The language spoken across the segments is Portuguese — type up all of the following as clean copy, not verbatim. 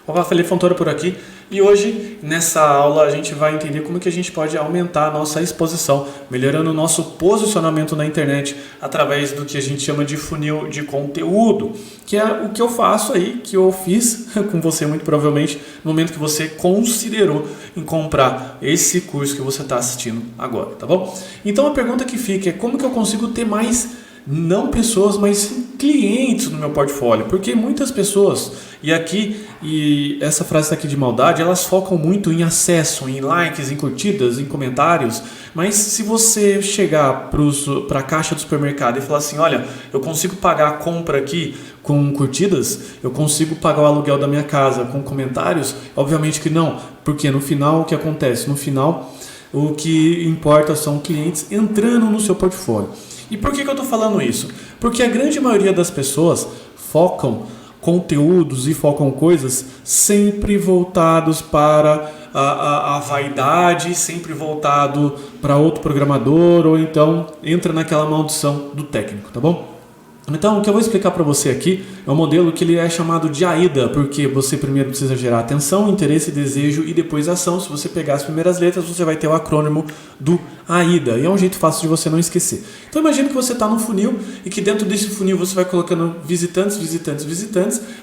Olá, Felipe Fontoura por aqui e hoje nessa aula a gente vai entender como que a gente pode aumentar a nossa exposição, melhorando o nosso posicionamento na internet através do que a gente chama de funil de conteúdo, que é o que eu faço aí, que eu fiz com você muito provavelmente no momento que você considerou em comprar esse curso que você está assistindo agora, tá bom? Então a pergunta que fica é como que eu consigo ter mais não pessoas, mas clientes no meu portfólio, porque muitas pessoas, e essa frase está aqui de maldade, elas focam muito em acesso, em likes, em curtidas, em comentários, mas se você chegar para a caixa do supermercado e falar assim, olha, eu consigo pagar a compra aqui com curtidas, eu consigo pagar o aluguel da minha casa com comentários, obviamente que não, porque no final o que acontece? No final o que importa são clientes entrando no seu portfólio. E por que eu estou falando isso? Porque a grande maioria das pessoas focam conteúdos e focam coisas sempre voltados para a vaidade, sempre voltado para outro programador, ou então entra naquela maldição do técnico, tá bom? Então, o que eu vou explicar para você aqui é um modelo que ele é chamado de AIDA, porque você primeiro precisa gerar atenção, interesse, desejo e depois ação. Se você pegar as primeiras letras, você vai ter o acrônimo do AIDA, e é um jeito fácil de você não esquecer. Então, imagine que você está num funil e que dentro desse funil você vai colocando visitantes,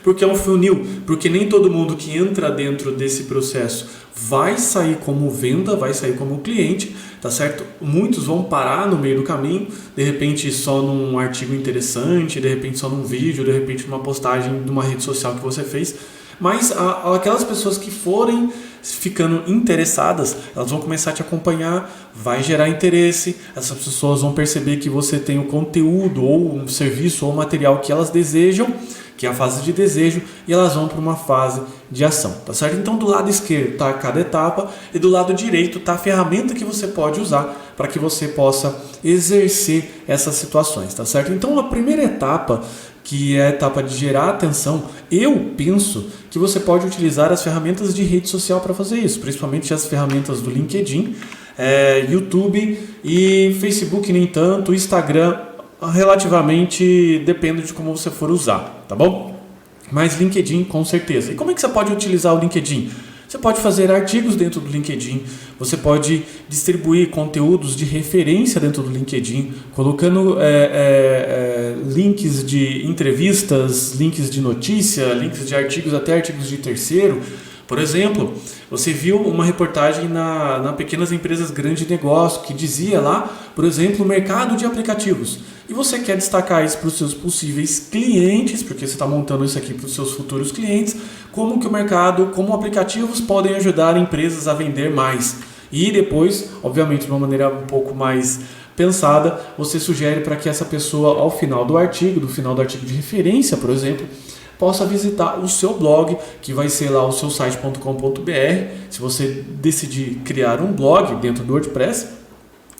porque é um funil, porque nem todo mundo que entra dentro desse processo vai sair como venda, vai sair como cliente, tá certo? Muitos vão parar no meio do caminho, de repente só num artigo interessante, de repente só num vídeo, de repente numa postagem de uma rede social que você fez, mas aquelas pessoas que forem ficando interessadas, elas vão começar a te acompanhar, vai gerar interesse, essas pessoas vão perceber que você tem o conteúdo ou um serviço ou um material que elas desejam, que é a fase de desejo, e elas vão para uma fase de ação, tá certo? Então do lado esquerdo está cada etapa e do lado direito está a ferramenta que você pode usar para que você possa exercer essas situações, tá certo? Então a primeira etapa, que é a etapa de gerar atenção, eu penso que você pode utilizar as ferramentas de rede social para fazer isso, principalmente as ferramentas do LinkedIn, YouTube e Facebook nem tanto, Instagram relativamente depende de como você for usar, tá bom? Mas LinkedIn com certeza. E como é que você pode utilizar o LinkedIn? Você pode fazer artigos dentro do LinkedIn, você pode distribuir conteúdos de referência dentro do LinkedIn, colocando links de entrevistas, links de notícia, links de artigos, até artigos de terceiro. Por exemplo, você viu uma reportagem na Pequenas Empresas Grande Negócio que dizia lá, por exemplo, o mercado de aplicativos. E você quer destacar isso para os seus possíveis clientes, porque você está montando isso aqui para os seus futuros clientes, como que o mercado, como aplicativos podem ajudar empresas a vender mais. E depois, obviamente, de uma maneira um pouco mais pensada, você sugere para que essa pessoa, ao final do artigo de referência, por exemplo, possa visitar o seu blog, que vai ser lá o seu site.com.br. Se você decidir criar um blog dentro do WordPress,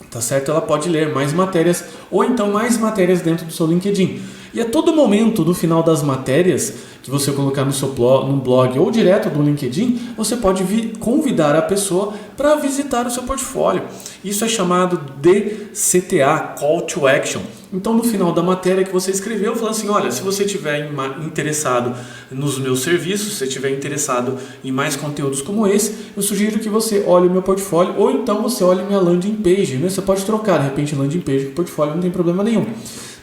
tá certo? Ela pode ler mais matérias ou então mais matérias dentro do seu LinkedIn. E a todo momento, no final das matérias que você colocar no seu blog ou direto do LinkedIn, você pode convidar a pessoa para visitar o seu portfólio. Isso é chamado de CTA, Call to Action. Então, no final da matéria que você escreveu, falando assim, olha, se você estiver interessado nos meus serviços, se você estiver interessado em mais conteúdos como esse, eu sugiro que você olhe o meu portfólio ou então você olhe minha landing page, né? Você pode trocar, de repente, landing page com portfólio, não tem problema nenhum.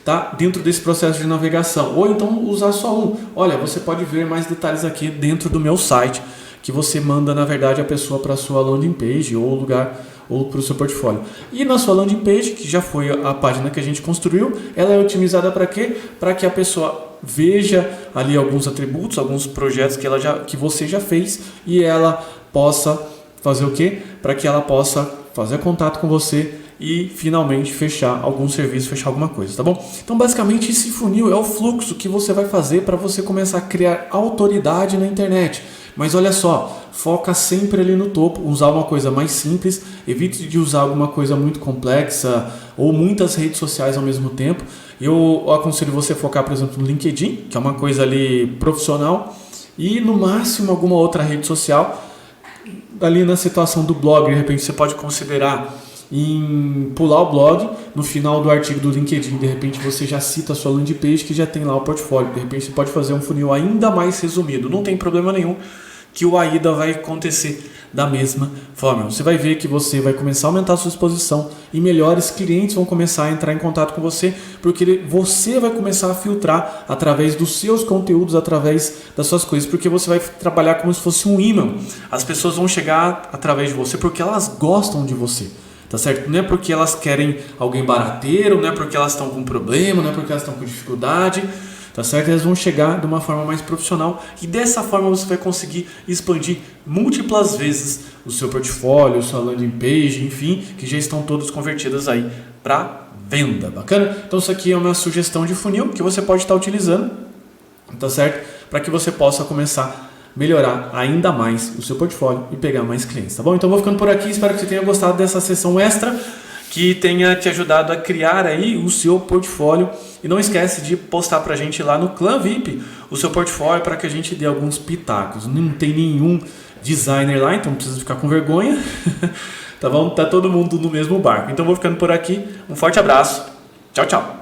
Tá? Dentro desse processo de navegação, ou então usar só um. Olha, você pode ver mais detalhes aqui dentro do meu site, que você manda, na verdade, a pessoa para a sua landing page ou lugar ou para o seu portfólio. E na sua landing page, que já foi a página que a gente construiu, ela é otimizada para quê? Para que a pessoa veja ali alguns atributos, alguns projetos que você já fez e ela possa fazer o quê? Para que ela possa fazer contato com você e finalmente fechar algum serviço, fechar alguma coisa, tá bom? Então basicamente esse funil é o fluxo que você vai fazer para você começar a criar autoridade na internet. Mas olha só, foca sempre ali no topo, usar uma coisa mais simples, evite de usar alguma coisa muito complexa ou muitas redes sociais ao mesmo tempo. Eu aconselho você focar, por exemplo, no LinkedIn, que é uma coisa ali profissional, e no máximo alguma outra rede social. Ali na situação do blog, de repente você pode considerar em pular o blog, no final do artigo do LinkedIn, de repente você já cita a sua landing page que já tem lá o portfólio. De repente você pode fazer um funil ainda mais resumido. Não tem problema nenhum que o AIDA vai acontecer da mesma forma. Você vai ver que você vai começar a aumentar a sua exposição e melhores clientes vão começar a entrar em contato com você, porque você vai começar a filtrar através dos seus conteúdos, através das suas coisas, porque você vai trabalhar como se fosse um imã. As pessoas vão chegar através de você porque elas gostam de você. Tá certo? Não é porque elas querem alguém barateiro, não é porque elas estão com problema, não é porque elas estão com dificuldade, tá certo? Elas vão chegar de uma forma mais profissional e dessa forma você vai conseguir expandir múltiplas vezes o seu portfólio, sua landing page, enfim, que já estão todas convertidas aí para venda. Bacana? Então isso aqui é uma sugestão de funil que você pode estar utilizando, tá certo? Para que você possa começar melhorar ainda mais o seu portfólio e pegar mais clientes, tá bom? Então vou ficando por aqui, espero que você tenha gostado dessa sessão extra, que tenha te ajudado a criar aí o seu portfólio. E não esquece de postar pra gente lá no Clã VIP o seu portfólio para que a gente dê alguns pitacos. Não tem nenhum designer lá, então não precisa ficar com vergonha. Tá bom? Tá todo mundo no mesmo barco. Então vou ficando por aqui, um forte abraço, tchau, tchau!